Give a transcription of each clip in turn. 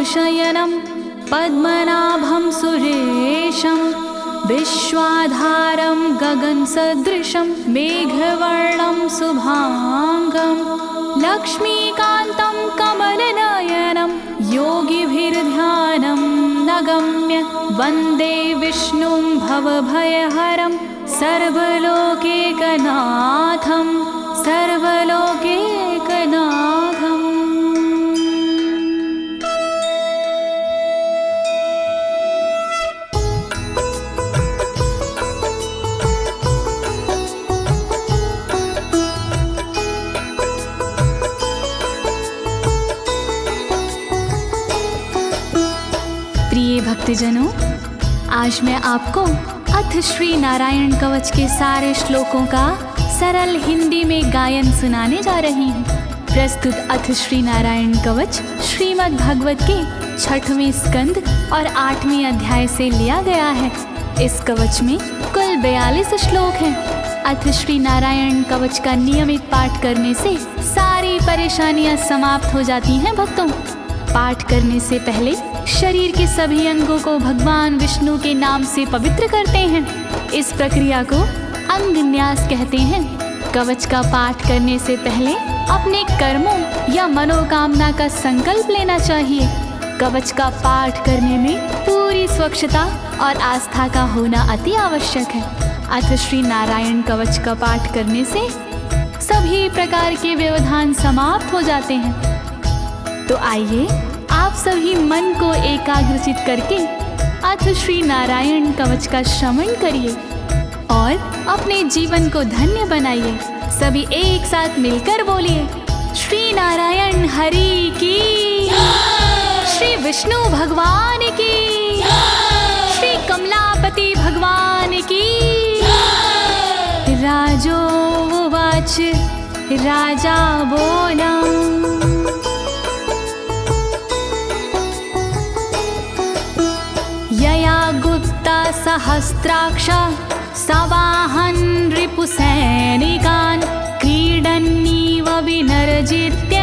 शयनं पद्मनाभं सुरेशं विश्वाधारं गगनसदृशं मेघवर्णं शुभांगं लक्ष्मीकान्तं कमलनयनं योगिभिर्ध्यानं नगम्य वन्दे विष्णुं भवभयहरं सर्वलोकैकनाथं सर्वलोकैकनाथम्। प्रिय भक्तजनों, आज मैं आपको अथ श्री नारायण कवच के सारे श्लोकों का सरल हिंदी में गायन सुनाने जा रही हूँ। प्रस्तुत अथ श्री नारायण कवच श्रीमद् भागवत के 6वें स्कंद और 8वें अध्याय से लिया गया है। इस कवच में कुल 42 श्लोक हैं। अथ श्री नारायण कवच का नियमित पाठ करने से सारी परेशानियां समाप्त हो जाती हैं। भक्तों, पाठ करने से पहले शरीर के सभी अंगों को भगवान विष्णु के नाम से पवित्र करते हैं। इस प्रक्रिया को अंग न्यास कहते हैं। कवच का पाठ करने से पहले अपने कर्मों या मनोकामना का संकल्प लेना चाहिए। कवच का पाठ करने में पूरी स्वच्छता और आस्था का होना अति आवश्यक है। अथ श्री नारायण कवच का पाठ करने से सभी प्रकार के व्यवधान समाप्त हो जाते हैं। तो आइए आप सभी मन को एकाग्रचित करके अथ श्री नारायण कवच का श्रवण करिए और अपने जीवन को धन्य बनाइए। सभी एक साथ मिलकर बोलिए, श्री नारायण हरि की, श्री विष्णु भगवान की, श्री कमलापति भगवान की। राजोवाच, राजा बोला, यया गुप्ता सहस्राक्ष सवाहन रिपुसैनिकान् क्रीडन्नीव विनर्जित्य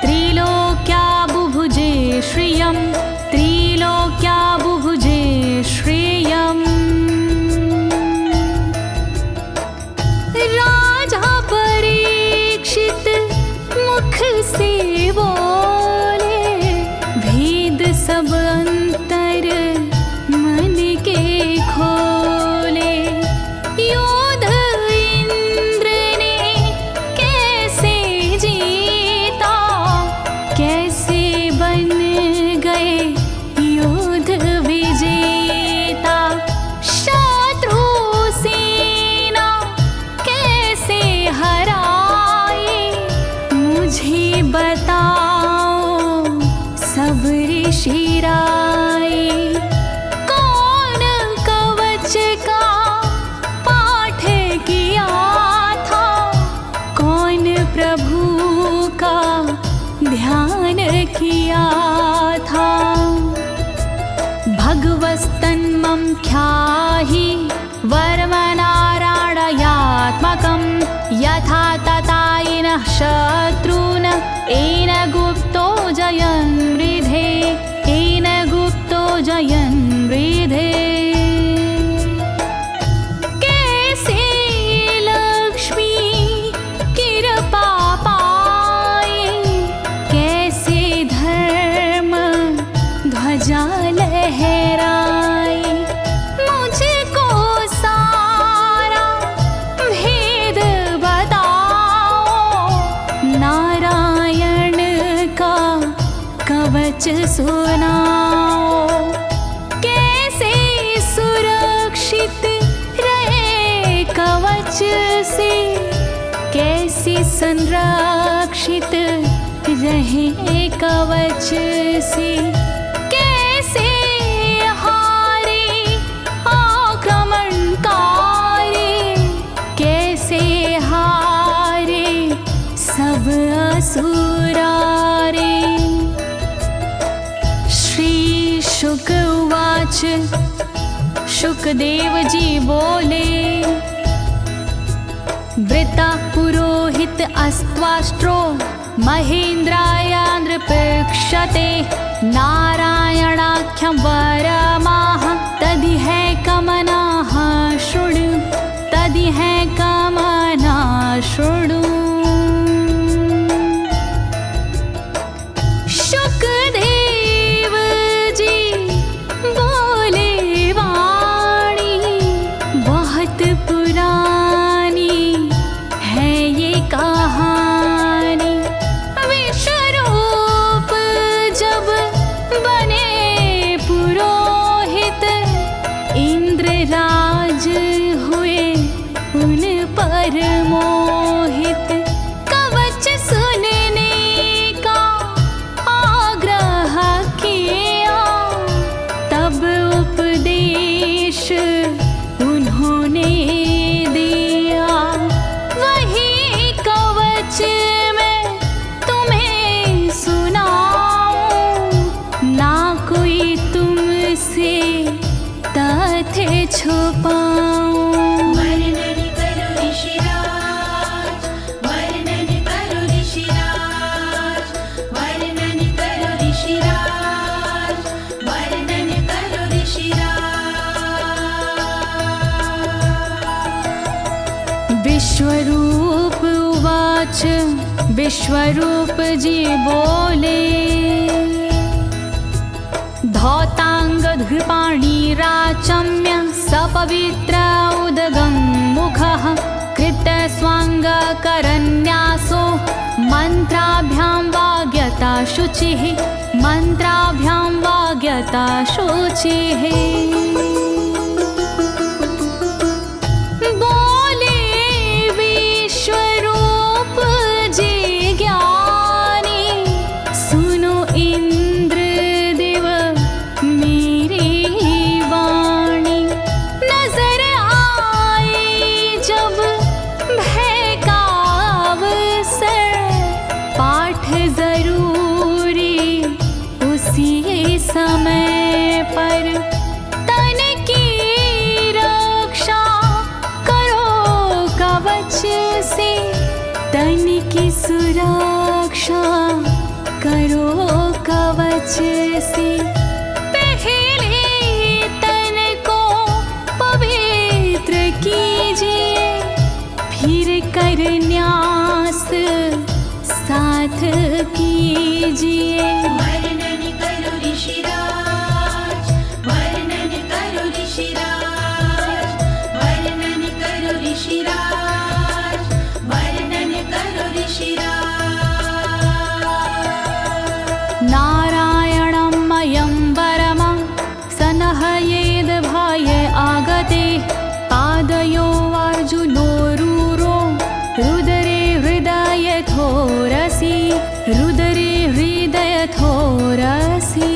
त्रिलोक्या बुभुजे श्रियं, त्रिलोक्या बुभुजे श्रियम्। राजा परीक्षित मुख से बोले, भेद सब अंतर मन के खोले। योद्ध इंद्र ने कैसे जीता, कैसे बन गए योद्ध विजेता। शत्रु सेना कैसे हराए, मुझे बताओ सब ऋषि राय। कौन कवच का पाठ किया था, कौन प्रभु का ध्यान किया था। भगवस्तन्मं ख्याहि वर्मनारायणात्मकं यथा तथा येन शत्रून् येन गुप्तो जयन् मृधे, येन गुप्तो जयन् मृधे। कैसे लक्ष्मी कृपा पाए, कैसे धर्म ध्वजा लहराए। मुझको सारा भेद बताओ, नारायण का कवच सुनाओ। कैसे सुरक्षित रहे कवच से, कैसे संरक्षित रहे कवच से। कैसे हारे आक्रमणकारी, कैसे हारे सब असुरारे। श्री शुक उवाच, शुकदेव जी बोले, वृता पुरोहित अस्त्वाष्ट्रो महेन्द्राय नृपक्षते नारायणाख्यं वरमाह तदिह कमनाः शृणु तदिह कमना शृणु। शुकदेव जी बोले वाणी बहुत पुरानी है ये कहानी। विश्वरूप जब बने पुरोहित इंद्रराज हुए उन पर मोहित। कवच सुनने का आग्रह किया तब उपदेश उन्होंने दिया। वही कवच मैं तुम्हें सुनाऊं ना कोई तुमसे तथ्य छुपाऊं। वर्णन करो ऋषिराज, वर्णन करो ऋषिराज, वर्णन करो ऋषिराज, वर्णन करो ऋषिराज। विश्वरूप उवाच विश्वरूप जी बोले। धौताङ्गधृपाणिराचम्य सपवित्र उदगं मुखः कृतस्वाङ्गकरन्यासो मन्त्राभ्यां वाग्यता शुचिः मन्त्राभ्यां वाग्यता शुचिः। बोले विश्वरूप जी ज्ञानी सुनो इंद्रदेव मेरी वाणी। नजर आई जब भय का अवसर पाठ जरूरी उसी समय पर। तन की रक्षा करो कवच से तन की सुरक्षा करो कवच से। पहले तन को पवित्र कीजिए फिर कर न्यास साथ कीजिए। वर्णन करो ऋषिराज, वर्णन करो ऋषिराज, वर्णन करो ऋषिराज, वर्णन करो ऋषिराज। नारायणं मयं वरमं सनहयेद भाये आगते। पादयो अर्जुनोरूरो रुदरे हृदयथोरसि रुदरे हृदयथोरसि।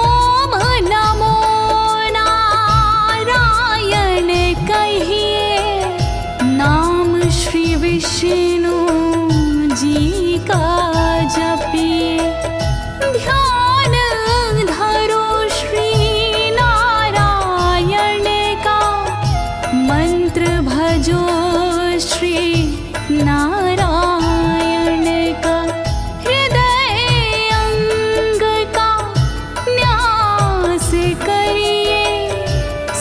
ओम नमो नारायण कहिए नाम श्री विष्णु जी का जपिए। ध्यान धरो श्री नारायण का मंत्र भजो श्री नारायण का। हृदय अंग का न्यास करिए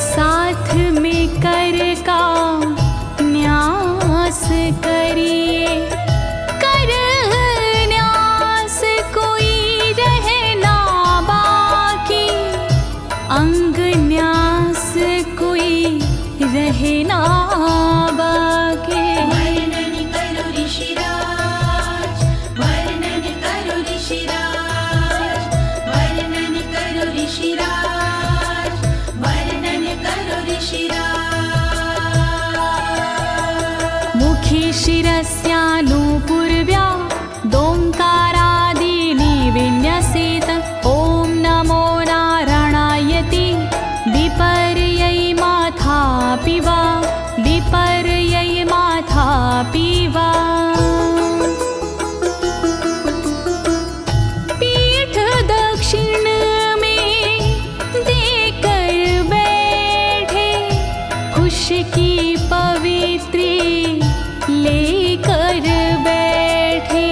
साथ में कर का न्यास करिए। कर न्यास कोई रहना बाकी अंग न्यास कोई रहना बाकी। वर्णन करो ऋषिराज, वर्णन करो ऋषिराज, वर्णन करो ऋषिराज, वर्णन करो ऋषिराज। मुखी शिरस्यानुपूर्व्या दोङ्कारादीनि विन्यसेत। ॐ नमो नारायणेति विपर्यै माथापि वा विपर्यै माथापि वा। पीठ दक्षिण में देकर बैठे खुश की पवित्री लेकर बैठे।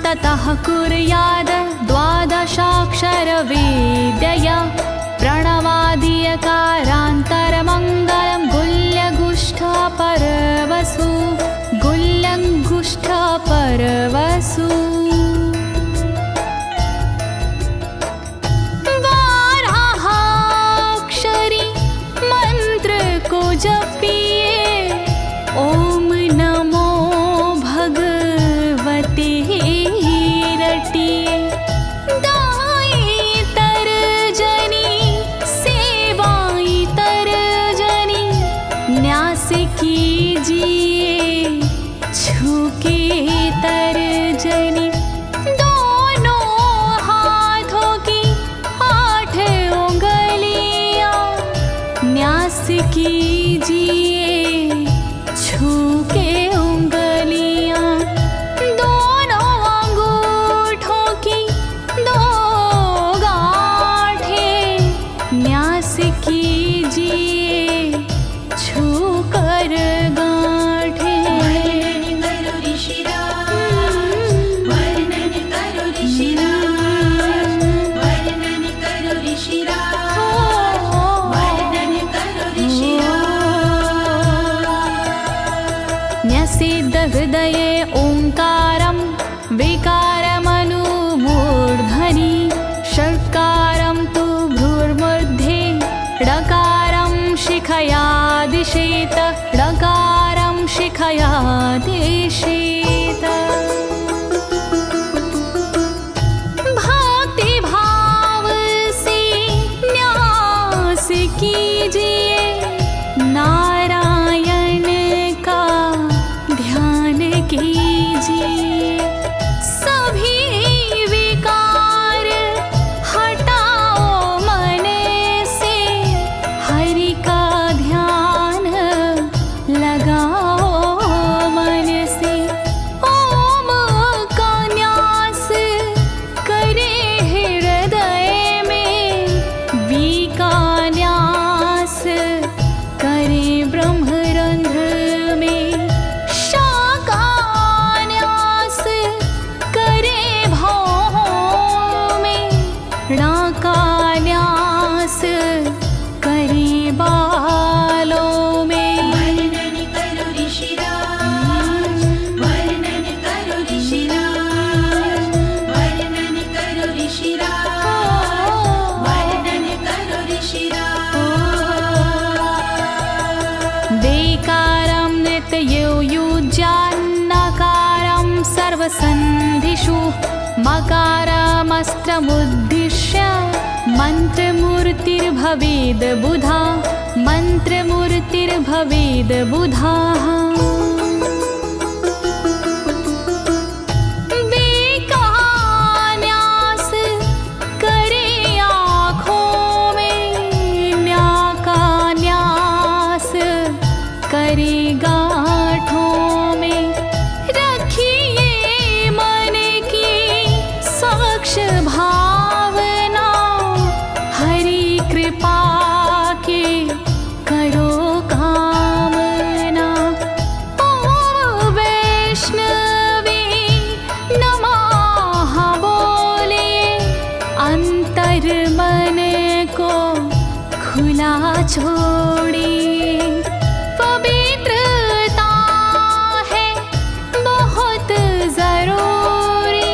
ततः कुर्याद द्वादशाक्षरविद्यया प्रणवादियकारान्तरमङ्गलं गुल्यगुष्ठपरवसु गुल्यगुष्ठपरवसु बारहाक्षरी मंत्र को जपिए ओम नमो भगवते रटिए दाई तरजनी सेवाई तरजनी न्यास कीजिए छूके तरजनी दोनों हाथों की 8 उंगलियां न्यास कीजिए छूके उंगलियां दोनों अंगूठों की 2 गांठें न्यास कीजिए छूकर गांठें। वर्णन करो ऋषिराज, वर्णन करो ऋषिराज, वर्णन करो ऋषिराज, वर्णन करो ऋषिराज। न्यसेद हृदये ओंकारं विकारमनुमूर्धनि षट्कारं तु भ्रूर्मध्ये ड़कारं शिखया दिशेत ड़कारं शिखया दिशेत। भक्ति भाव से न्यास कीजिए नारायण का ध्यान कीजिए सभी विकार हटाओ मन से हरि का ध्यान लगाओ मन से ओम का न्यास करे हृदय में वी का न्यास करे ब्रह्मरंध्र में शा का न्यास करे भौहों में णा का न्यास करे बालों में। वर्णन करो ऋषिराज, वर्णन करो ऋषिराज, वर्णन करो ऋषिराज, वर्णन करो ऋषिराज। देकारं नित्ययुज्यान्नकारं सर्वसन्धिषु मकारमस्त्रमुद्दिश्य मन्त्रमूर्तिर्भवेद् बुधा मन्त्रमूर्तिर्भवेद् बुधाः। न्यास करे आँखों में न्या का न्यास करे गांठों में रखिए मन की साक्ष भावना हरि कृपा के करो कामना। ओम वैष्णवे नमः बोले अंतर मन को खुला छोड़िए पवित्रता है बहुत जरूरी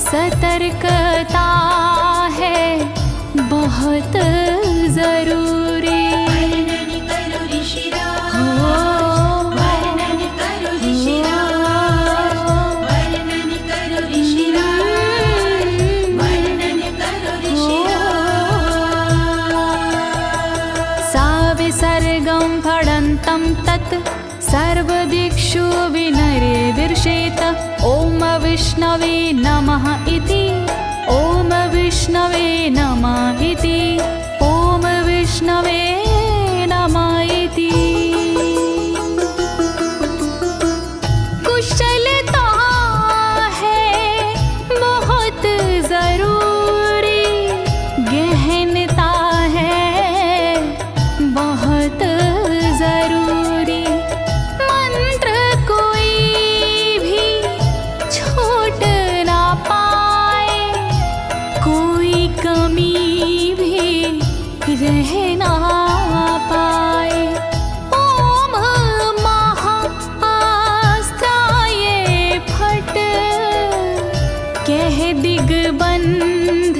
सतर्कता है बहुत जरूरी। वर्णन करो ऋषिराज, वर्णन करो ऋषिराज, वर्णन करो ऋषिराज, वर्णन करो ऋषिराज। सा विसर्गं फडन्तं तत् सर्वदिक्षु विनिर्दिशेत ओम विष्णवे नमः इति ओम विष्णवे नमः इति ओम विष्णवे नमः इति। कुशलता है बहुत जरूरी गहनता है बहुत जरूरी मंत्र कोई भी छोट ना कह ना पाए। ओम महाअस्त्राय फट, कह दिग्बंध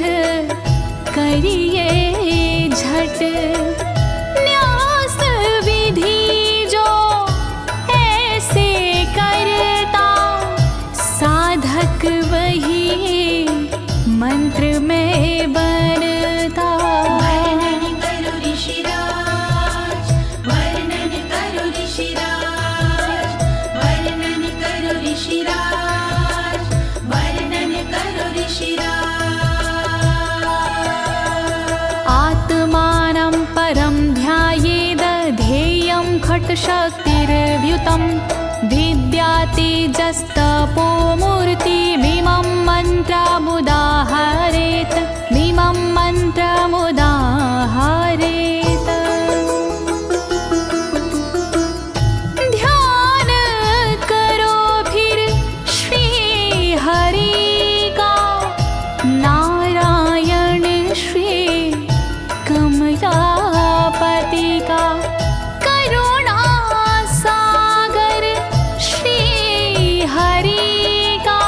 करिए झट। न्यास विधि जो ऐसे करता, साधक वही मंत्र में बनता। वर्णन करो ऋषिराज, वर्णन करो ऋषिराज, वर्णन करो ऋषिराज, वर्णन करो ऋषिराज। आत्मानं परं ध्यायेद ध्येयं खट्शक्तिर्व्युतं। विद्या तेजस्तपो मूर्तिमिमं मन्त्रमुदाहरेत्, मिमं मन्त्रमुदाहरेत्। ध्यान करो फिर श्री हरि का, नारायण श्री कमलापति का। करुणा सागर श्री हरि का,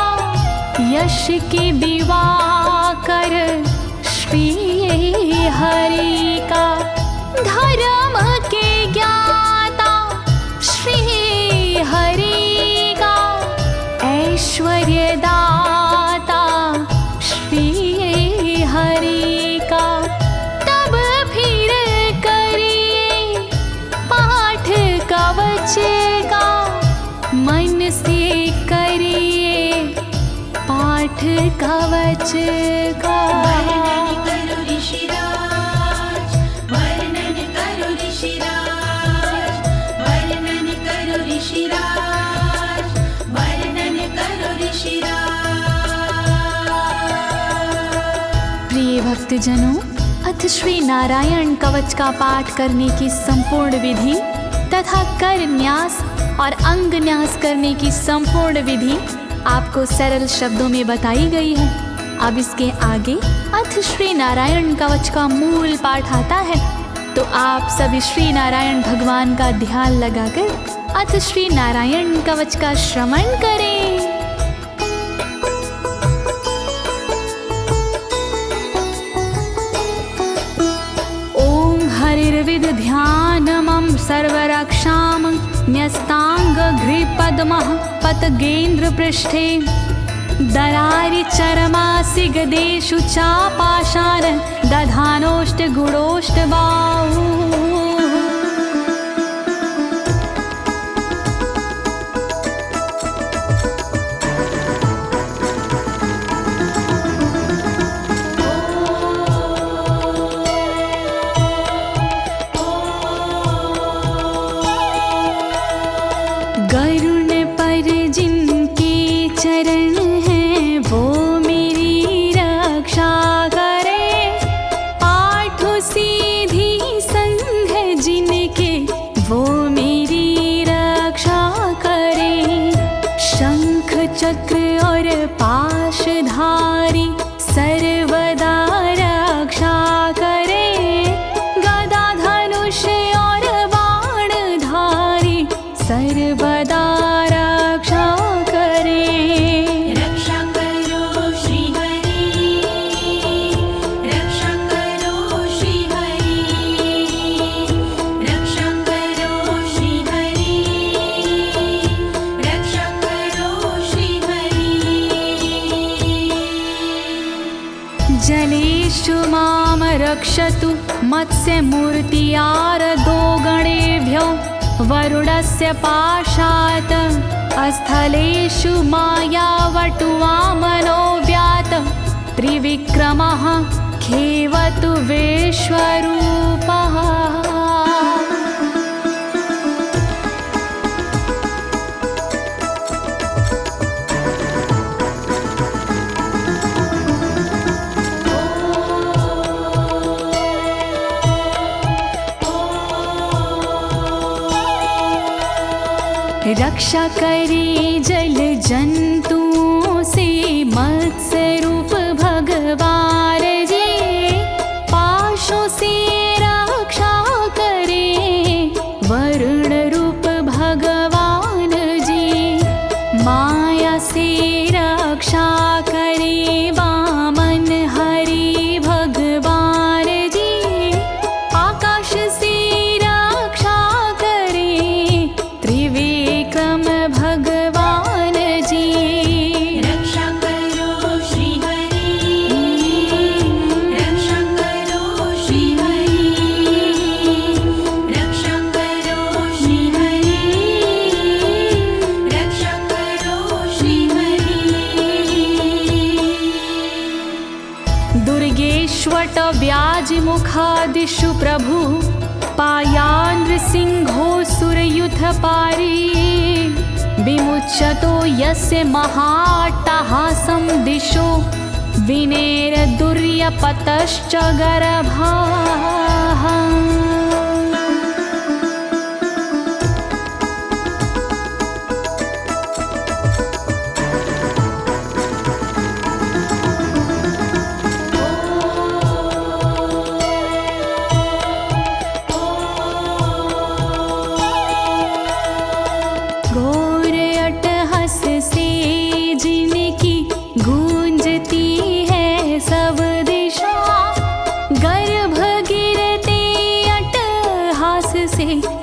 यश के दिवाकर श्री हरि का। धर्म के ज्ञाता श्री हरि का, ऐश्वर्य दाता श्री हरि का। तब फिर करिए पाठ कवच का, मन से करिए पाठ कवच का। वर्णन करो ऋषिराज, वर्णन करो ऋषिराज, वर्णन करो ऋषिराज, वर्णन करो ऋषिराज। प्रिय भक्तजनों, अथ श्री नारायण कवच का पाठ करने की संपूर्ण विधि तथा कर न्यास और अंग न्यास करने की संपूर्ण विधि आपको सरल शब्दों में बताई गई है। अब इसके आगे अथ श्री नारायण कवच का मूल पाठ आता है, तो आप सभी श्री नारायण भगवान का ध्यान लगाकर अथ श्री नारायण कवच का श्रवण करें। ओम हरिर्विद ध्यानमं सर्वरक्षां न्यस्तांगघ्रिपद्मः पतगेन्द्र पृष्ठे। दरारि चरमासि गदेषु चापाशान दधानोष्टगुणोष्टबाहु। गरुण पर जिनके चरण हैं वो मेरी रक्षा करे। आठों सीधी संग जिनके वो मेरी रक्षा करे। शंख चक्र और पाशधारी सर्वदा रक्षा करे। गदा धनुष और बाणधारी सर्वदा रक्षा करे। रक्षा करो श्री हरि, रक्षा करो श्री हरि, रक्षा करो श्री हरि, रक्षा करो श्री हरि। जलेषु मां रक्षतु मत्स्यमूर्तियारदो गणेभ्यो। वरुणस्य पाशात् स्थलेषु मायावटुवामनो व्यात। त्रिविक्रमः खेवतु विश्वरूपः। रक्षा करे जल जंतुओं से मत्स्य रूप भगवान जी। पाशों से दिशु प्रभु पायानृसिंहोऽसुरयुथपारी विमुच्यतो यस्य महाट्टहासं दिशो विनेरदुर्यपतश्च गर्भाः।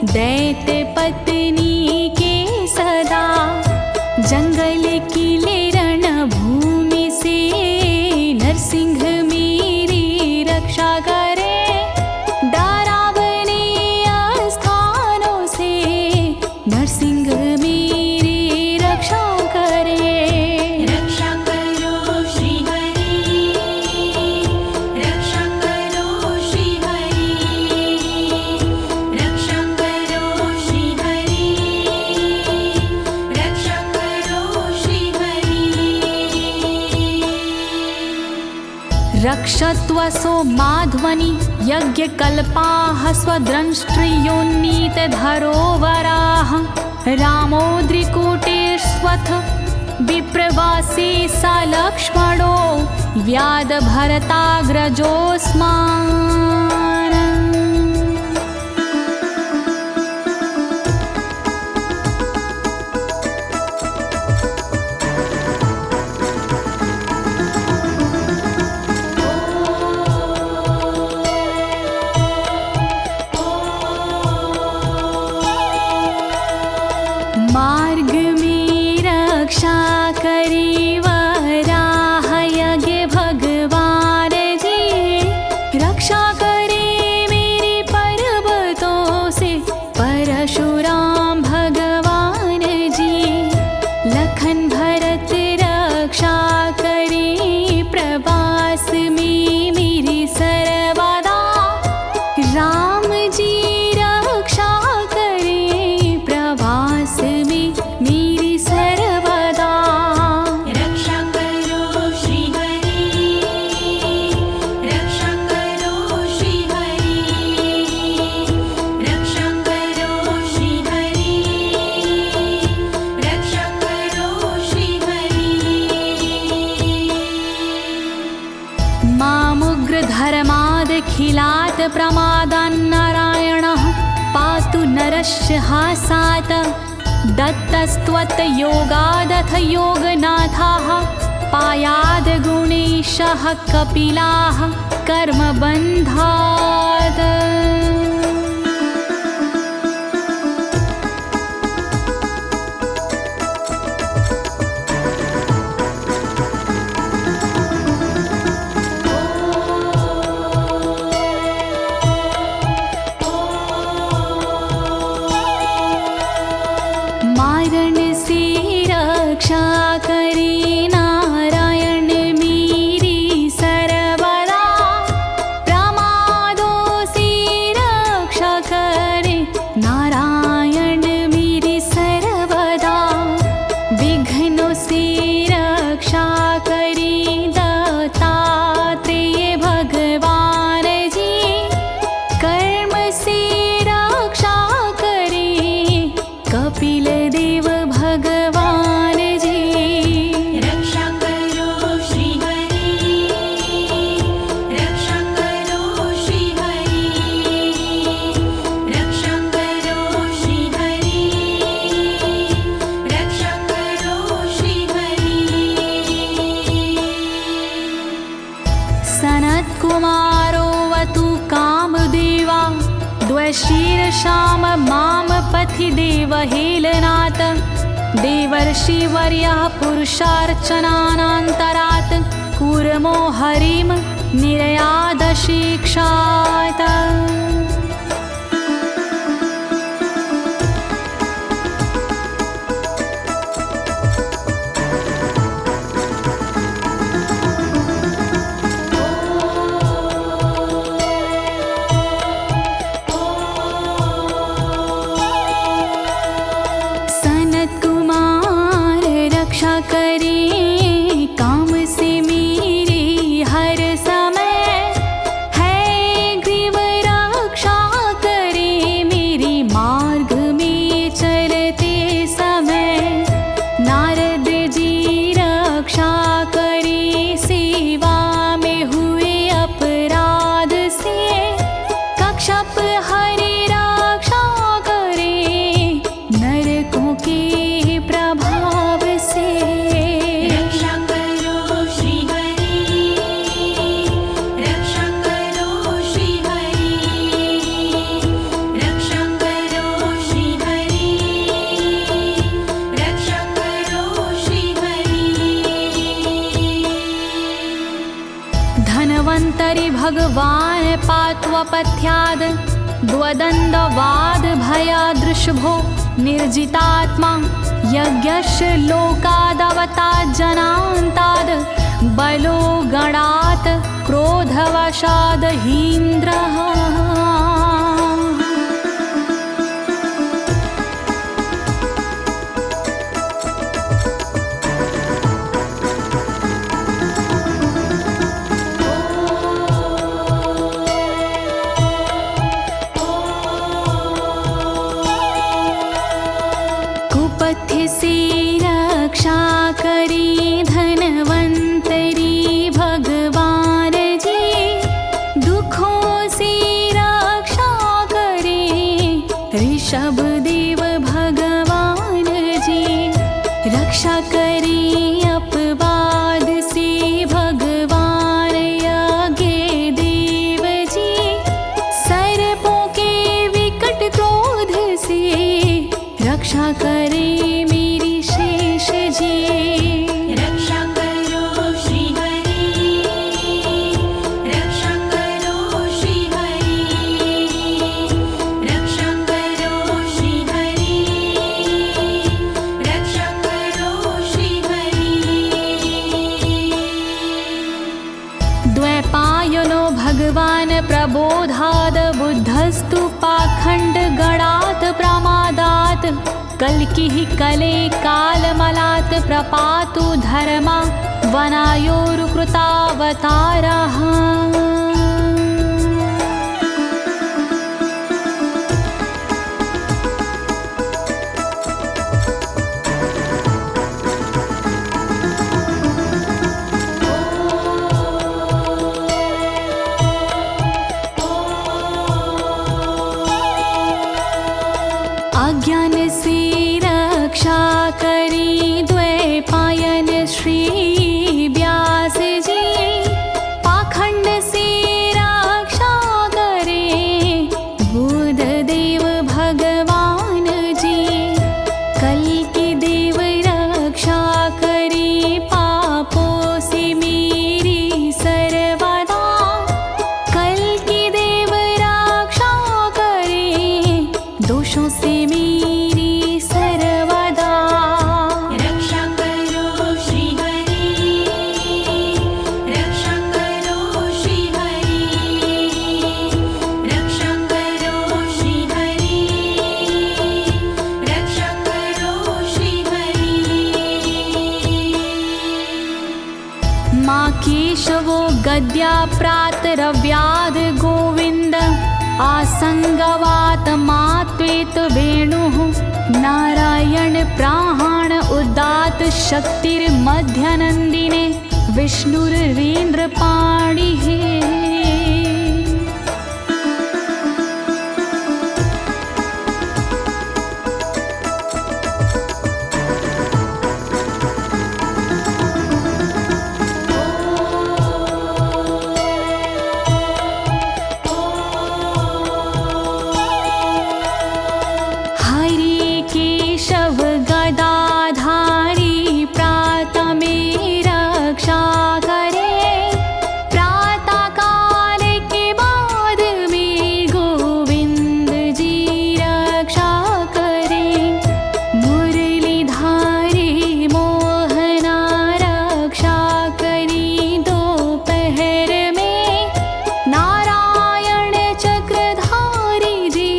दैत्य पत्नी के सदा जंगल किले रणभूमि से नरसिंह मेरी रक्षा करे। डरावने स्थानों से नरसिंह मेरी रक्षा करे। रक्षा करो श्री हरि, रक्षा करो श्री हरि, रक्षा करो श्री हरि, रक्षा करो श्री हरि। रक्षत्वसो माध्वनि यज्ञकल्पाः स्वद्रंष्ट्रियोन्नीतधरोवराः रामोद्रिकूटेष्वथ विप्रवासी स लक्ष्मणो व्याधभरताग्रजोऽस्मान्। मार्ग में रक्षा करी वराह यज्ञ भगवान जी, रक्षा करे मेरे पर्वतों से परशुराम भगवान जी। लखन भरत रक्षा करे प्रवास में मेरी सर्वदा, राम जी रक्षा करे प्रवास में मेरी सर्वदा। रक्षा करो श्री हरि, रक्षा करो श्री हरि, रक्षा करो श्री हरि, रक्षा करो श्री हरि। मामुग्रधर्मादखिलात् प्रमादान्नारायणः पातु नरस्य हासात्। दत्तस्त्वत्योगादथ योगनाथाः पायाद् गुणेशः कपिलाः कर्मबन्धात्। मारण से रक्षा करे नारायण मेरी सर्वदा, प्रमादों से रक्षा करे नारायण मेरी सर्वदा। विघ्नों से रक्षा करे दत्तात्रेय भगवान जी, कर्म से रक्षा करे कपिल देव भगवान जी। रक्षा करो श्री हरि, रक्षा करो श्री हरि, रक्षा करो श्री हरि, रक्षा करो श्री हरि। सनत्कुमारोऽवतु कामदेवा द्वशीर्षाम माम पथि देवहेलनात्। देवर्षिवर्यः पुरुषार्चनानन्तरात् कूर्मो हरिं निर्यादशिक्षात्। भगवान् पात्वपथ्याद् द्वदण्डवाद भयादृशभो निर्जितात्मा यज्ञस्य लोकादवतात् जनान्ताद् बलो गणात् क्रोधवशाद् हीन्द्रः। कुपथ्य से रक्षा करी धनवंतरी भगवान जी, दुखों से रक्षा करे ऋषभ देव भगवान जी। रक्षा करे अपवाद से भगवान यज्ञ देव जी, सर्पों के विकट क्रोध से रक्षा करे मेरी शेष जी। रक्षा करो श्री हरि, रक्षा करो श्री हरि, रक्षा करो श्री हरि, रक्षा करो श्री हरि। द्वैपायनो भगवान् प्रबोधाद् बुद्धस्तु पाखण्ड गणात् प्रमादात् कल्किः कले कालमलात् प्रपातु धर्मा वनायोरुकृतावतारः। अज्ञान से रक्षा करी द्वैपायन श्री व्यास जी, पाखंड से रक्षा करे बुध देव भगवान जी। कल्कि देव रक्षा करी पापों से मेरी सर्वदा, कल्कि देव रक्षा करे दोषों से मेरी सर्वदा। रक्षा करो श्री हरि, रक्षा करो श्री हरि, रक्षा करो श्री हरि, रक्षा करो श्री हरि। माँ केशवो गद्या प्रातरव्याद गोविन्द, आसंगवात मात्वेत वेणुः नारायण प्राण उदात शक्तिर्मध्यनन्दिने विष्णुरेन्द्रपाणिः। हरि केशव गदाधारी प्रातमे रक्षा करे, प्रातः काल के बाद में गोविंद जी रक्षा करे। मुरलीधारी मोहना रक्षा करी दोपहर में, नारायण चक्रधारी जी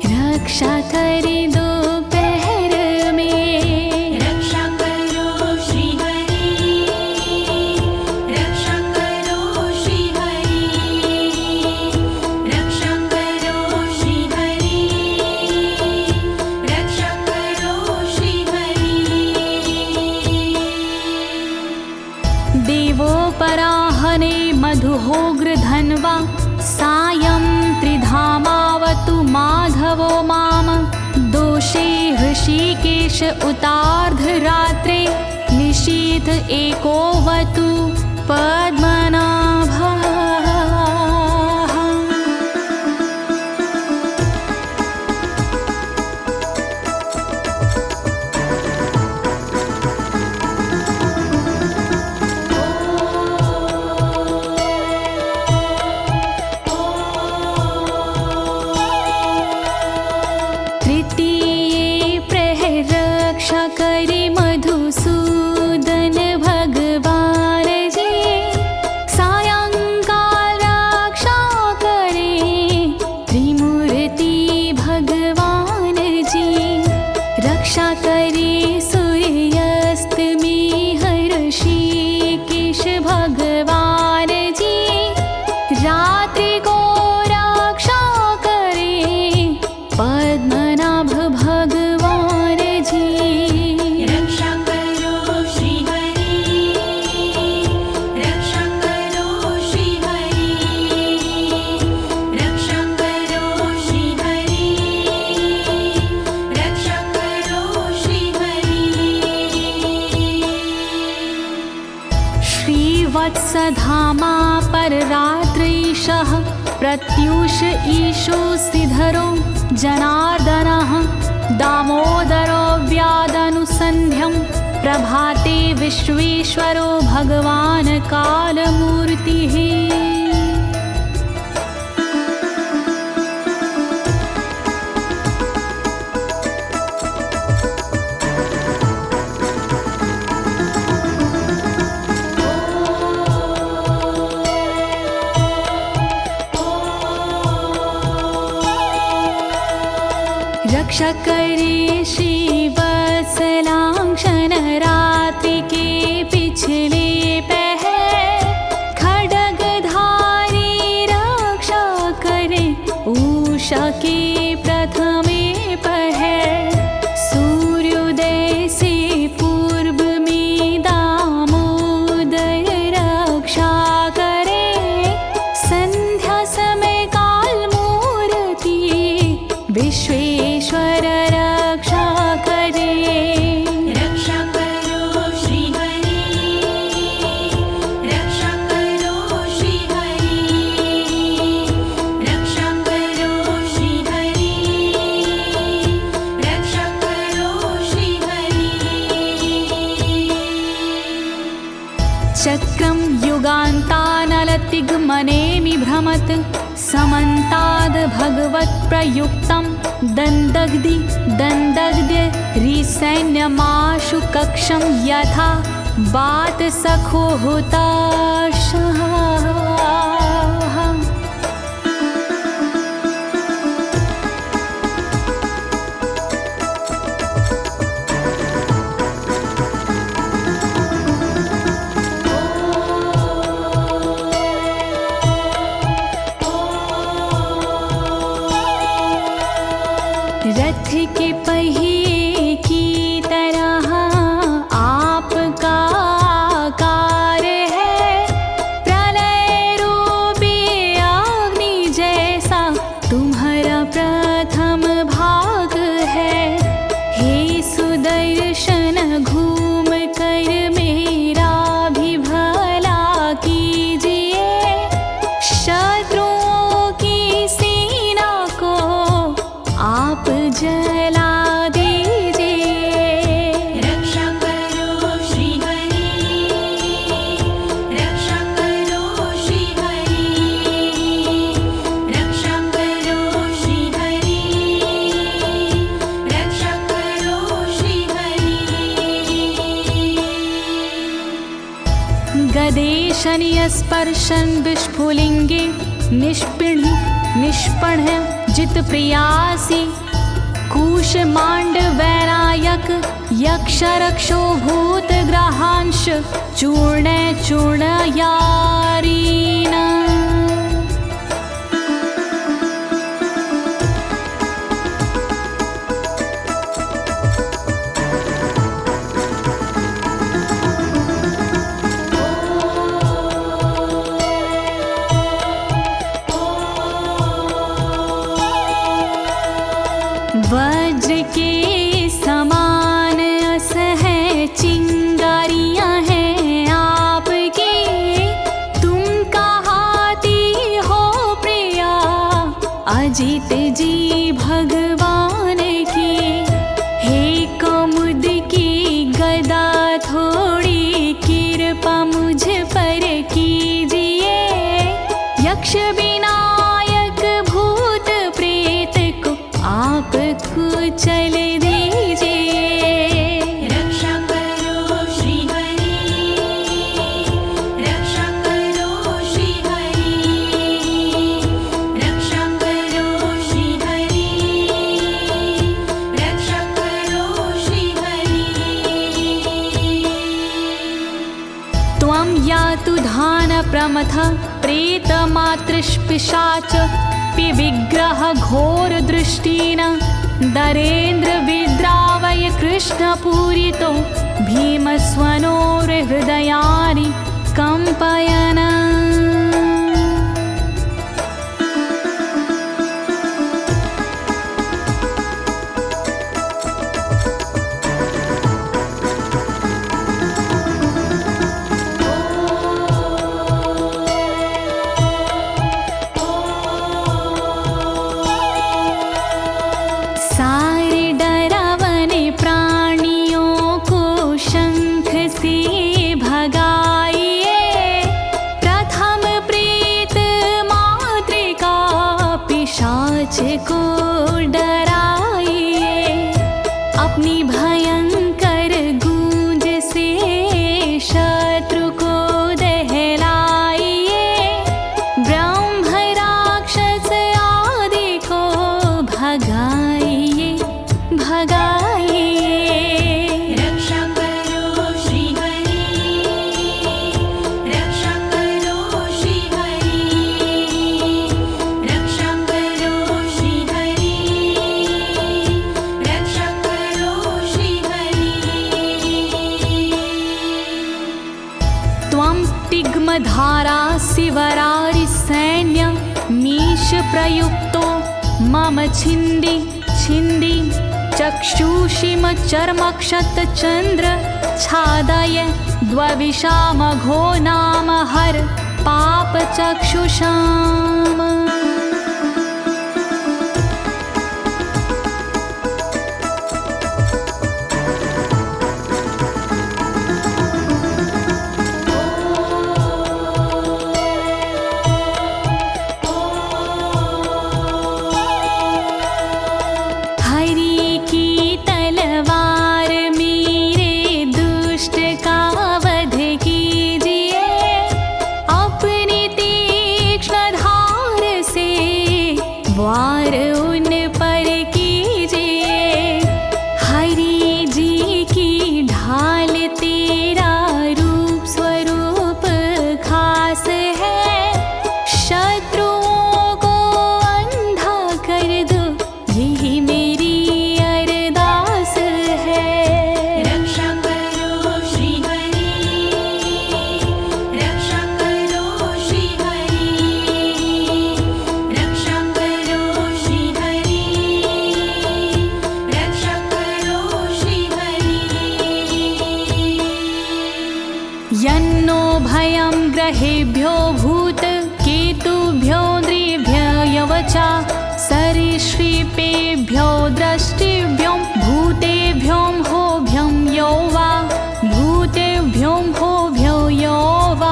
रक्षा करे दोपहर में। रक्षा करो श्री हरि, रक्षा करो श्री हरि, रक्षा करो श्री हरि, रक्षा करो श्री हरि। देवोपराहने मधुहोग्र धन्वा, सायं त्रिधामावतु माधवो माम। दोषे ऋषिकेश उतार्धरात्रे, निशीथ एकोवतु पद्मनाभः। धामा पर रात्रीशः प्रत्यूष ईशो सिधरो जनार्दनः दामोदरो व्यादनुसन्ध्यं प्रभाते विश्वेश्वरो भगवान् कालमूर्तिः। रक्षा करे श्रीवत्सलांक्षण रात्रि के पिछले पहर खड्गधारी रक्षा करे उषा के प्रथमे पहर सूर्योदय से पूर्व में दामोदर रक्षा करे संध्या समय काल मूर्ति विश्वेश्वर रक्षा करे। रक्षा करो श्री हरि, रक्षा करो श्री हरि, रक्षा करो श्री हरि, रक्षा करो श्री हरि। चक्रं युगान्तानलतिग्मनेमि भ्रमत् समन्ताद् भगवत्प्रयुक्तं दन्दग्ध्य रिसैन्यमाशु कक्षं यथा वातसखो हुताशः। रथ के पहिए की तरह आपका आकार है, प्रलय रूपी अग्नि जैसा तुम्हारा प्रथम भाग है। हे सुदर्शन घूम कर मेरा भी भला कीजिए, शत्रुओं की सेना को आप जला दीजिए। रक्षा करो श्री हरि, रक्षा करो श्री हरि, रक्षा करो श्री हरि, रक्षा करो श्री हरि। गदेशनीय स्पर्शन विस्फुलिंगे निष्पण जित प्रियासी कुश मांड वैरायक यक्ष रक्षो भूत ग्रहांश चूर्ण यारीना। वज्र के समान असह चिंगारियां हैं आपकी, तुम कहाती हो प्रिया अजित जी भगवान की। हे कमुद की गदा थोड़ी कृपा मुझ पर कीजिए, यक्ष विनायक भूत प्रेत को आप कुचल दीजिए। रक्षा करो श्री हरि, रक्षा करो श्री हरि, रक्षा करो श्री हरि, रक्षा करो श्री हरि। त्वं यातु धान प्रमथ प्रेत मातृपिशाच विग्रह घोर दृष्टिन दरेन्द्र विद्रावय कृष्ण पूरितो भीमस्वनोर हृदयानि कंपयन। भगाइए भगाइए। रक्षा करो श्री हरि, रक्षा करो श्री हरि, रक्षा करो श्री हरि, रक्षा करो श्री हरि। त्वं तिग्मधारा शिवरारि सैन्य मीश प्रयुक्तो मम छिन्दी छिन्दी चक्षुषीम चर्मक्षतचन्द्र छादय द्वविषामघो नाम हर पापचक्षुषाम्। वार उन पर कीजिए, हरि जी की ढाल तेरा रूप स्वरूप खास है, शत्रुओं को अंधा कर दो यही मेरी अरदास है। रक्षा करो श्री हरि, रक्षा करो श्री हरि, रक्षा करो श्री हरि, रक्षा करो श्री हरि। यन्नो भयं ग्रहेभ्यो भूत केतुभ्यो नृभ्ययवचा सरीसृपेभ्यो दृष्टिभ्यो भूतेभ्यो होभ्यं यो वा भूतेभ्यो होभ्यो यो वा।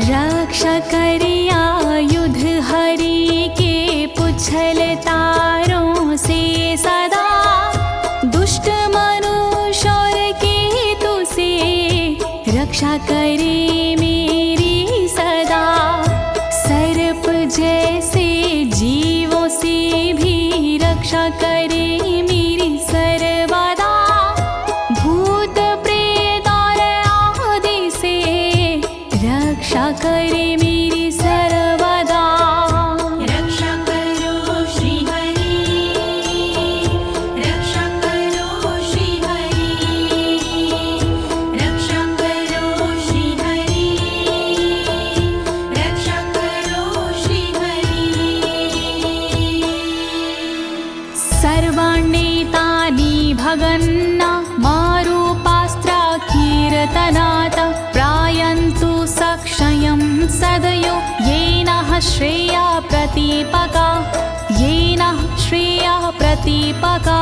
रक्षा करिया युद्ध हरि के पुछल तारों से सदा, दुष्ट मनुष्य और केतु से रक्षा करे मेरी सदा। सर्प जैसे जीवों से भी रक्षा करे मेरी सर्वदा, भूत प्रेत और आदि से रक्षा करे मेरी सर्वदा। रक्षा करो श्री हरि, रक्षा करो श्री हरि, रक्षा करो श्री हरि, रक्षा करो श्री हरि। सर्वाण्येतानि भगन्ना मारूपास्त्रा कीर्तनात् प्रायन्तु सक्षयं सदयो येन श्रेया प्रतीपका, येन श्रेया प्रतीपका।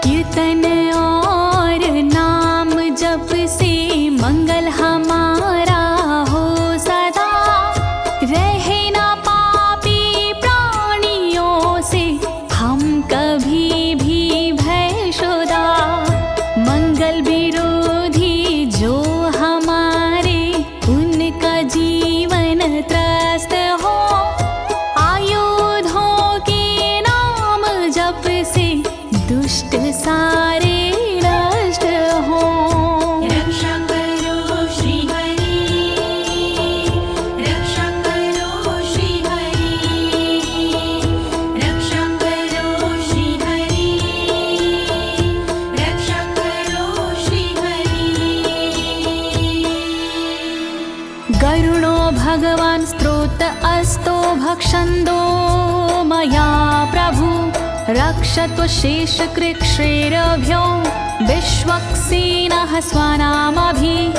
कीर्तन और नाम जप से मंगल हमारा हो सदा, रहे ना पापी प्राणियों से हम कभी भी भयशुदा। मंगल विरोधी जो हमारे उनका जीवन त्रस्त हो, आयुधों के नाम जप से दुष्ट सारे नष्ट हो। रक्षा करो श्री हरि, रक्षा करो श्री हरि, रक्षा करो श्री हरि, रक्षा करो श्री हरि। गरुणो भगवान् स्तोत्र अस्तो भक्षन्दो मया प्रभु, रक्षत्व शेषकृच्छ्रेरभ्यो विश्वक्सेनः स्वनामभिः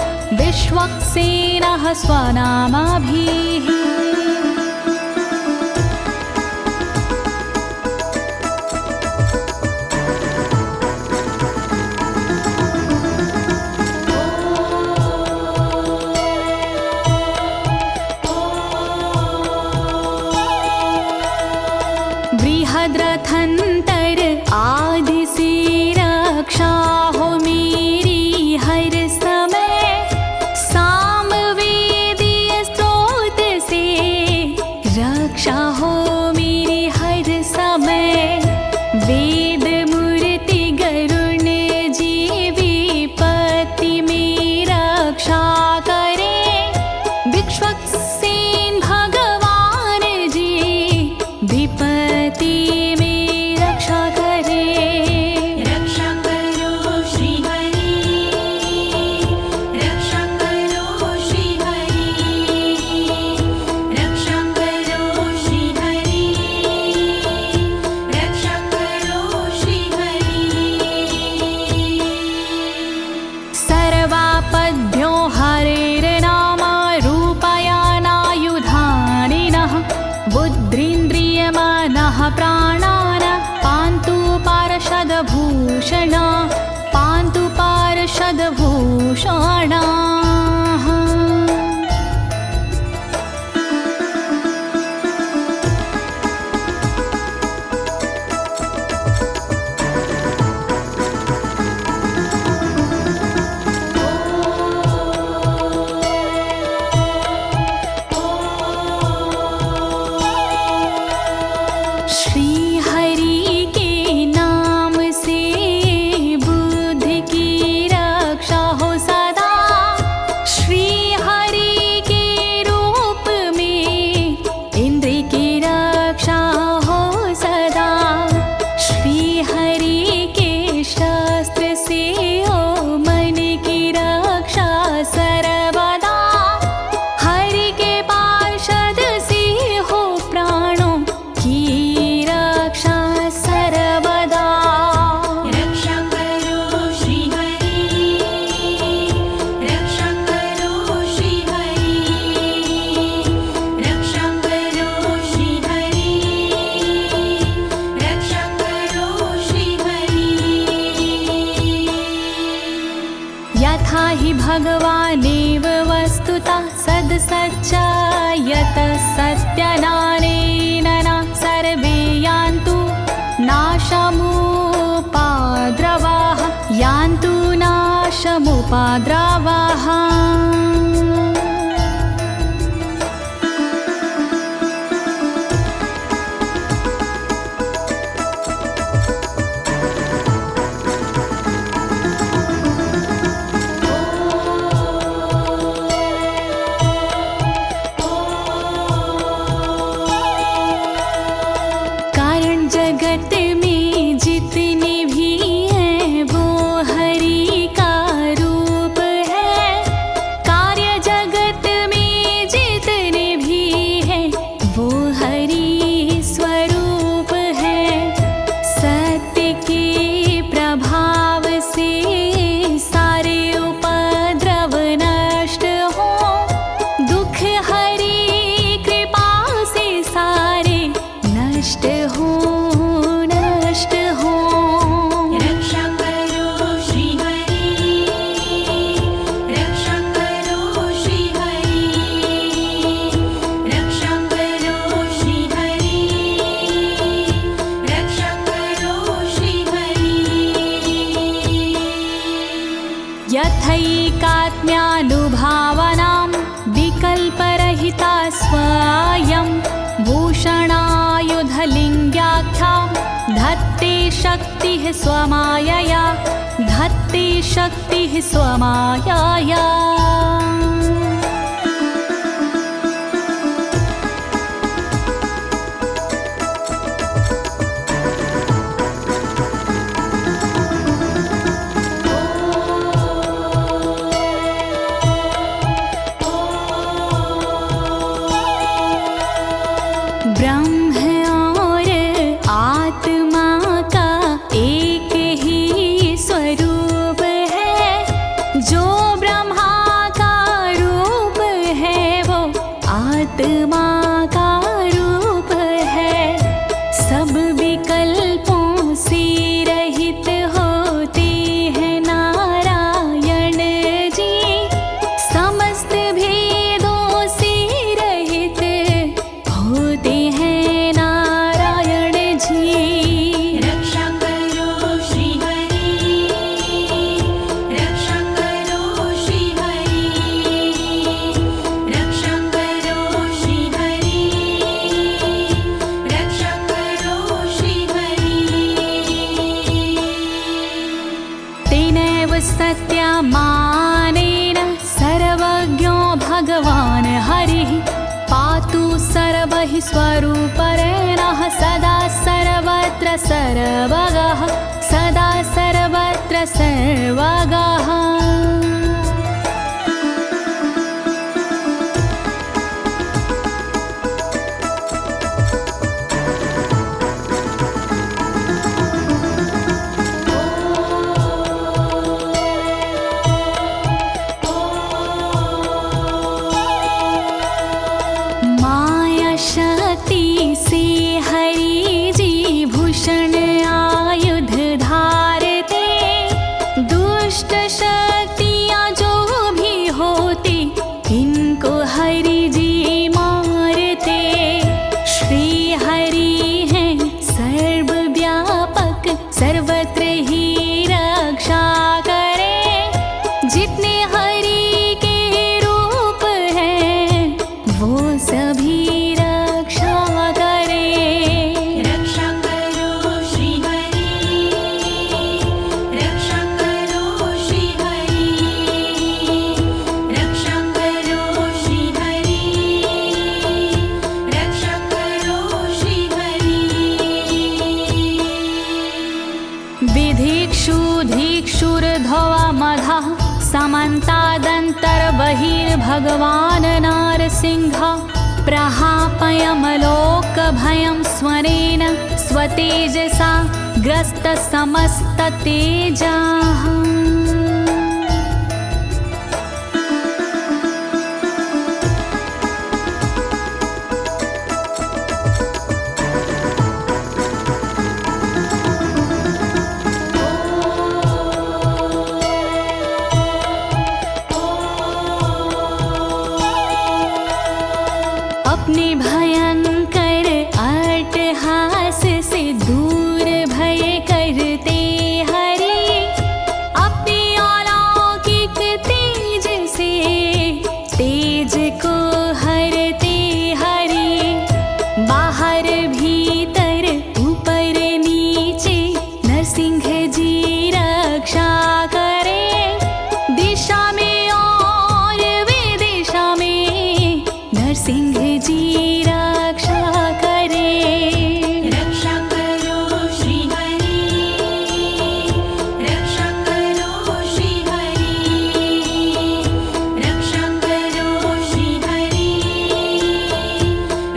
बृहद्रथंतर आदि से रक्षा हो मेरी हर समय, सामवेदीय स्रोत से रक्षा हो मेरी हर समय। वेद मूर्ति गरुण जी विपत्ति में रक्षा करे, विश्वक्सेन भगवान जी विपत्ति में रक्षा करे। रक्षा करो श्री हरि, रक्षा करो श्री हरि, रक्षा करो श्री हरि, रक्षा करो श्री हरि। सर्वापद्भ्यो हरेर्नाम रूपयानायुधानिनः, बुद्धिन्द्रियमनः प्राणान् पान्तु पार्षदभूषण, पान्तु पार्षदभूषणाः। श्री हरि के नाम से बुद्धि की रक्षा हो सदा, श्री हरि के रूप में इंद्रिय की रक्षा हो सदा, श्री हरि के शस्त्र से हो मन की रक्षा सर्वदा, हरि के पार्षद से हो प्राणों की रक्षा सर्वदा। रक्षा करो श्री हरि, रक्षा करो श्री हरि, रक्षा करो श्री हरि, रक्षा करो श्री हरि। यथा हि भगवानेव वस्तुतः सद्सच्चायतः सत्यनानेन न सर्वे यान्तु नाशमुपाद्रवाः, यान्तु नाशमुपाद्रवाः। कारण जगत में जितने भी हैं वो हरि का रूप है, कार्य जगत में जितने भी हैं वो हरि स्वरूप है। सत्य के प्रभाव से सारे उपद्रव नष्ट हो, दुख हरि कृपा से सारे नष्ट हो, नष्ट हो। रक्षा करो श्री हरि, रक्षा करो श्री हरि, रक्षा करो श्री हरि, रक्षा करो श्री हरि। यथैकात्म्यानुभावनां विकल्परहिता स्वयं भूषणायुधलिङ्ग्याख्या, धत्ते शक्तिः स्वमायया, धत्ते शक्तिः स्वमायया। ब्रह्म और आत्मा का एक ही स्वरूप हि स्वरूपरेणः सदा सर्वत्र सर्वगः सदा सर्वत्र सर्वगः। समन्तादन्तर्बहिर्भगवान् नारसिंहः प्रहापयमलोकभयं स्वरेण स्वतेजसा ग्रस्तसमस्ततेजाः। अपने भयंकर अट्टहास से दूर भय करते हरि अपने अलौकिक तेज से तेज को हरते हरि बाहर भीतर ऊपर नीचे नरसिंह जी रक्षा करे दिशा में और विदिशा में नरसिंह जी रक्षा करे। रक्षा करो श्री हरि रक्षा करो श्री हरि रक्षा करो श्री हरि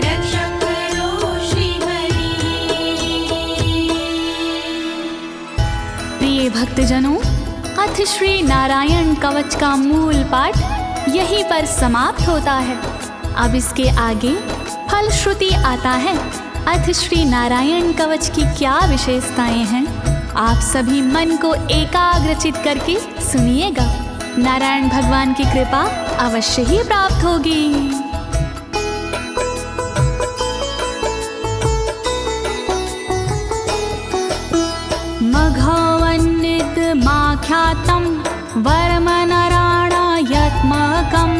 रक्षा करो श्री हरि। प्रिय भक्तजनों, अथ श्री नारायण कवच का मूल पाठ यहीं पर समाप्त होता है। अब इसके आगे फलश्रुति आता है। अथ श्री नारायण कवच की क्या विशेषताएं हैं, आप सभी मन को एकाग्रचित करके सुनिएगा। नारायण भगवान की कृपा अवश्य ही प्राप्त होगी। मघवन्नित माख्यातं वर्मनराणायत्मकं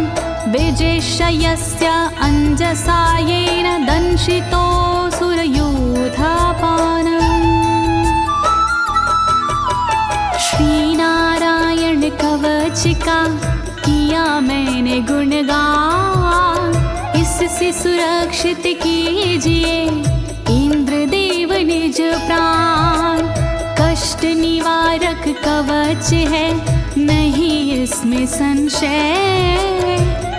विजेशयस्य अंजसायेन दंशितोऽसुरयूथपानम्। श्री नारायण कवच का किया मैंने गुणगान, इससे सुरक्षित कीजिए इंद्रदेव निज प्राण। कष्ट निवारक कवच है नहीं इसमें संशय,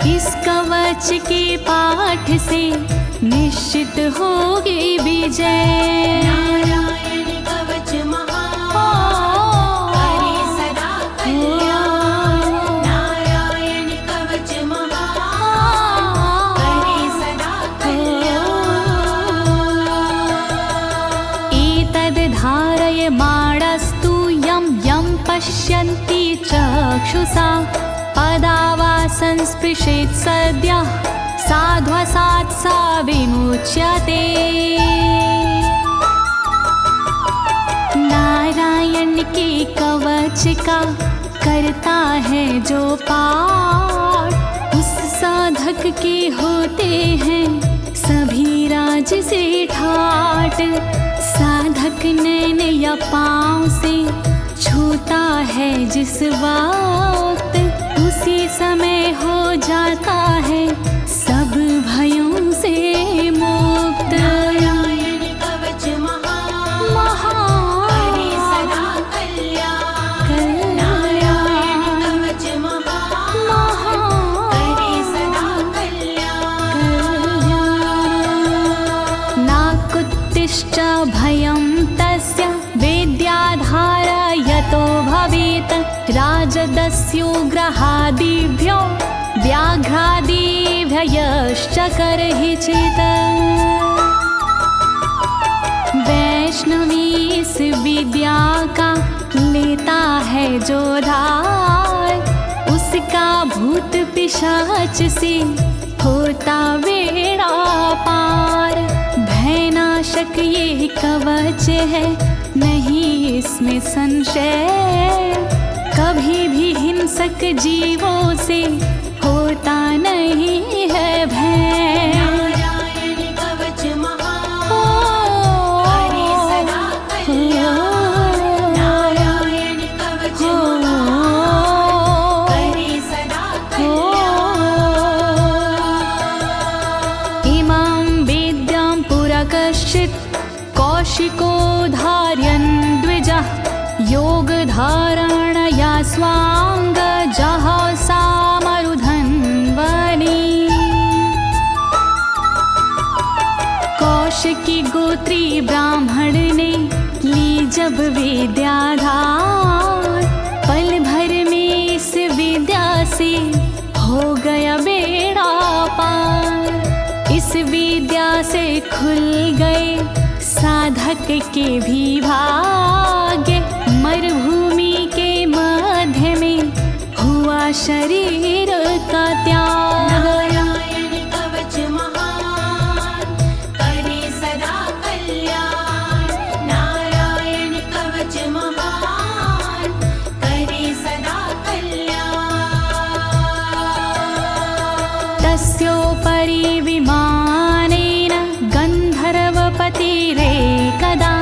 इस कवच के पाठ से निश्चित होगी विजय। नारायण कवच महान करे सदा कल्याण नारायण कवच महान करे सदा कल्याण। एतद् धारय माणस्तु यं यं पश्यन्ति चक्षुषा पदावा संस्पृशेत् सद्यः साध्वसात् सा विमुच्यते। नारायण के कवच का करता है जो पाठ, उस साधक के होते हैं सभी राज से ठाट। साधक नैन या पाँव से छूता है जिस वक्त, उसी समय हो जाता है सब भयों से मुक्त। मत्स्योग्रहादिभ्यो व्याघ्रादिभ्यश्च करहि चित्। वैष्णवी इस विद्या का लेता है जो धार, उसका भूत पिशाच से होता बेड़ा पार। भयनाशक ये कवच है, नहीं इसमें संशय, कभी भी हिंसक जीवों से होता नहीं है भय। नारायण कवच महान, करे सदा कल्याण। नारायण कवच महान, करे सदा कल्याण। इमां विद्यां पुरा कश्चित् कौशिको धारयन् द्विजः, योगधारणया स्वांग जहसा मरुधन्वने। कौशिकी गोत्री ब्राह्मण ने ली जब विद्याधार, पल भर में इस विद्या से हो गया बेड़ा पार। इस विद्या से खुल गए साधक के भी भाग्य, मरुभूमि के मध्य में हुआ शरीर का त्याग। नारायण कवच महान, करे सदा कल्याण। नारायण कवच महान, करे सदा कल्याण। तस्योपरि विमानेन गन्धर्वपतिरेकदा,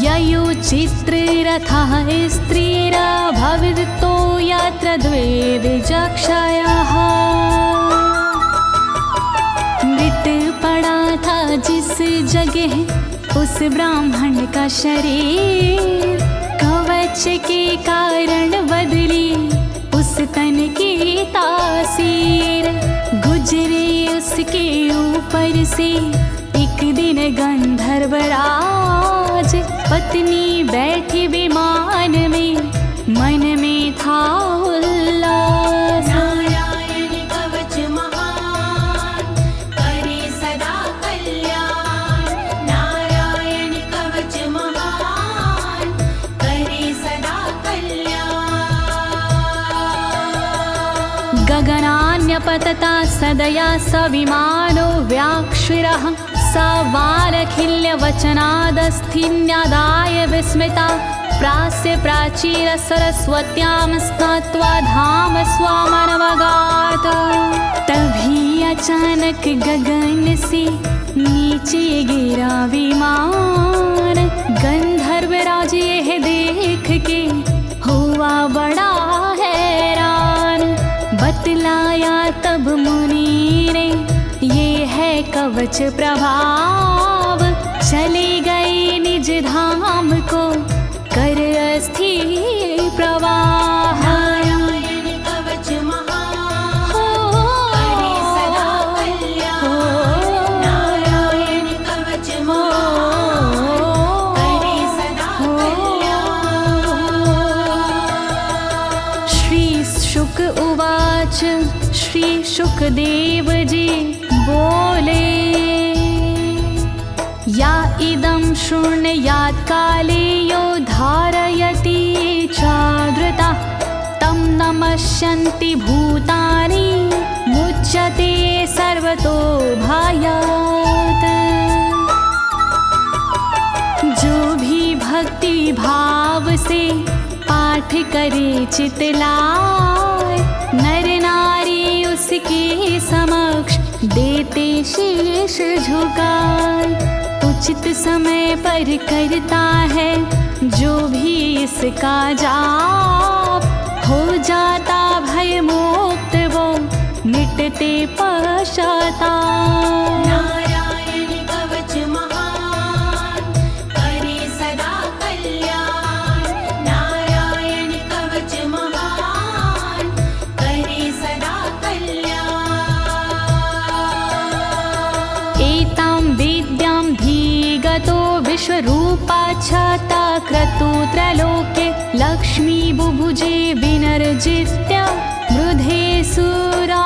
ययुचित्ररथः स्त्रीरभवितो यत्र द्वे विचक्षयः। मृत पड़ा था जिस जगह उस ब्राह्मण का शरीर, कवच के कारण बदली उस तन की तासीर। गुजरे उसके ऊपर से एक दिन गंधर्वराज, पत्नी बैठी विमान में, मन में था उल्लास। नारायण कवच महान, करे सदा कल्याण। नारायण कवच महान, करे सदा कल्याण। गगनान्यपतता सदया स विमानो व्याक्षिरः, स वालखिल्यवचनादस्थिन्यादाय विस्मिता, प्रास्य प्राचीर सरस्वत्यां स्नात्वा धाम स्वामनवगात। तभी अचानक गगन से नीचे गिरा विमान, गंधर्वराज यह देख के हुआ बड़ा हैरान। बतलाया तब मुनि ने, ये है कवच प्रभाव, चले गए निज धाम को कर अस्थिर प्रवाह। नारायण कवच महान, करे सदा कल्याण। नारायण कवच महान, करे सदा कल्याण। श्री शुक उवाच, श्री शुकदेव जी बोले, या इदं शृणुयात् काले यो धारयति चादृता, तं नमस्यन्ति भूतानि मुच्यते सर्वतो भयात्। जो भी भक्ति भाव से पाठ करे चितलाय, नर नारी उसके समक्ष देते शीश झुकाए। उचित समय पर करता है जो भी इसका जाप, हो जाता भय मुक्त वो मिटते पश्चाताप। नारायण कवच महान, करे सदा कल्याण। नारायण कवच महान, करे सदा कल्याण। एतां विद्यां धीगतो विश्वरूपाच्छता क्रतु त्रलोके, लक्ष्मी बुभुजे विन पुनर्जित्य मृधे सुरान्।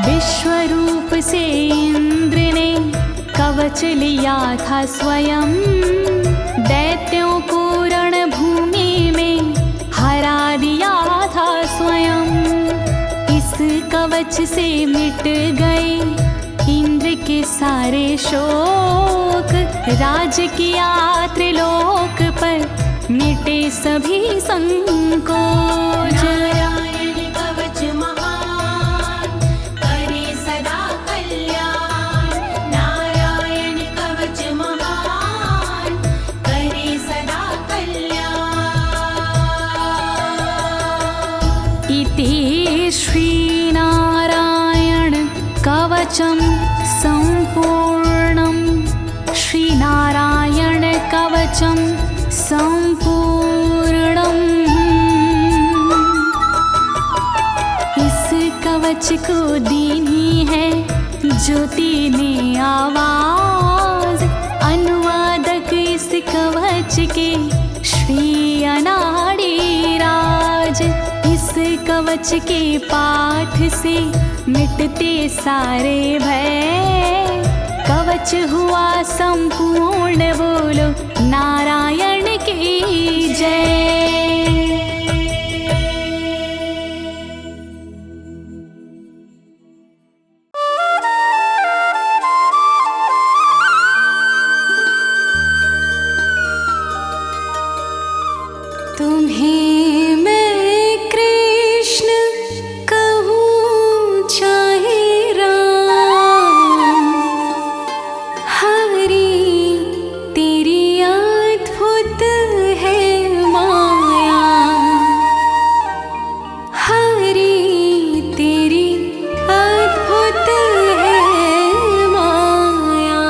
विश्वरूप से इंद्र ने कवच लिया था स्वयं, दैत्यों को रणभूमि में हरा दिया था स्वयं। इस कवच से मिट गए इंद्र के सारे शोक, राज किया त्रिलोक पर मिटे सभी संकोच। नारायण कवच महान करे सदा कल्याण। नारायण कवच महान करे सदा कल्याण। इति श्रीनारायण कवचं सम्पूर्णं। श्रीनारायण कवचं सम्पूर्णम्। इस कवच को दीनी है ज्योति ने आवाज, अनुवादक इस कवच के श्री अनाड़ी राज। इस कवच के पाठ से मिटते सारे भय, कवच हुआ संपूर्ण, बोलो नारायण की जय। तुम्हें मैं कृष्ण कहूँ चाहे राम, हरि तेरी अद्भुत है माया। हरि तेरी अद्भुत है माया।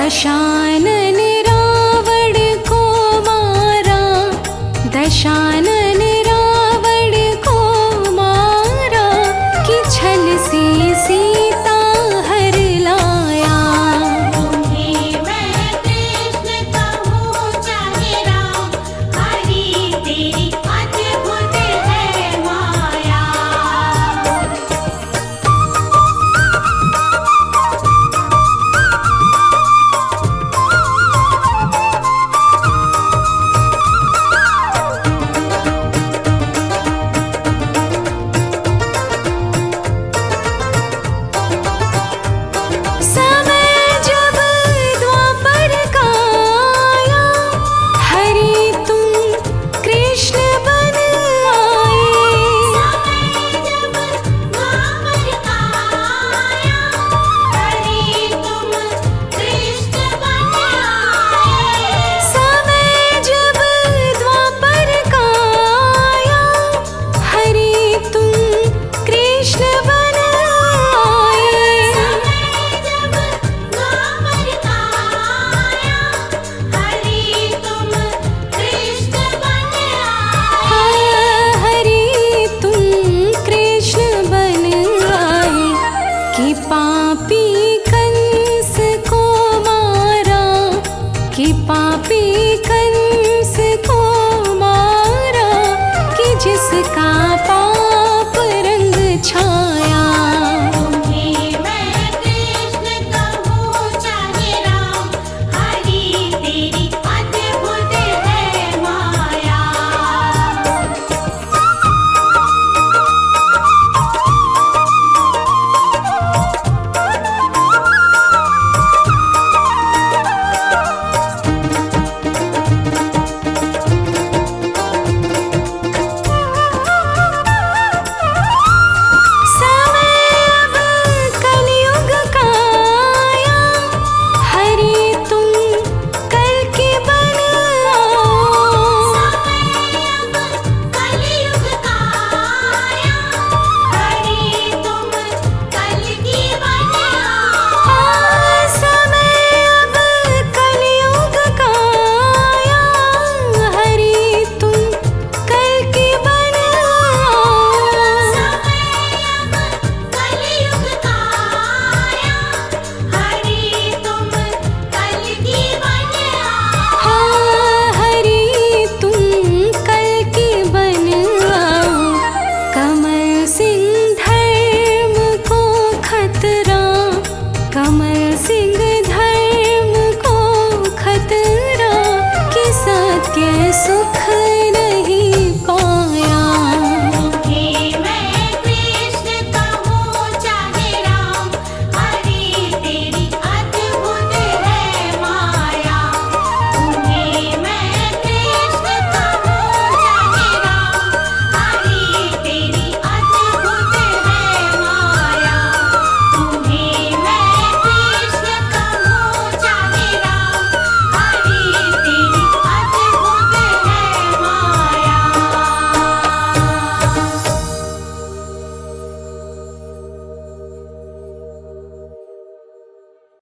दशानन रावण को मारा, दशानन रावण को मारा, कि छल से सीता हर लाया। तुम्हें मैं कृष्ण कहूँ चाहे राम, हरि तेरी अद्भुत है माया। समय जब द्वापर का आया, हरि तुम कृष्ण बन आए। समय जब द्वापर का आया, हरि तुम कृष्ण बन आए। समय जब द्वापर का आया, हरि तुम कृष्ण बन आए। समय जब द्वापर का आया, हरि तुम कृष्ण बन आए। हरि तुम कृष्ण बन आए, कि पापी कंस को मारा, कि पापी कंस को मारा, कि जिसका पाप रंग छाया। तुम्हें मैं कृष्ण कहूँ चाहे राम, हरि तेरी अद्भुत है माया। समय अब कलयुग का आया, हरि तुम कल के बन आओ। समय अब कलयुग का आया, हरि तुम कल की बन आओ। समय अब कलयुग का आया, हरि तुम कल के बन आओ। समय अब कलयुग का आया, हरि तुम कल की बन आओ। हरि तुम कल के बन आओ। कमल सिंह धर्म को खतरा, कमल सिंह धर्म को खतरा, कि सत्य सुख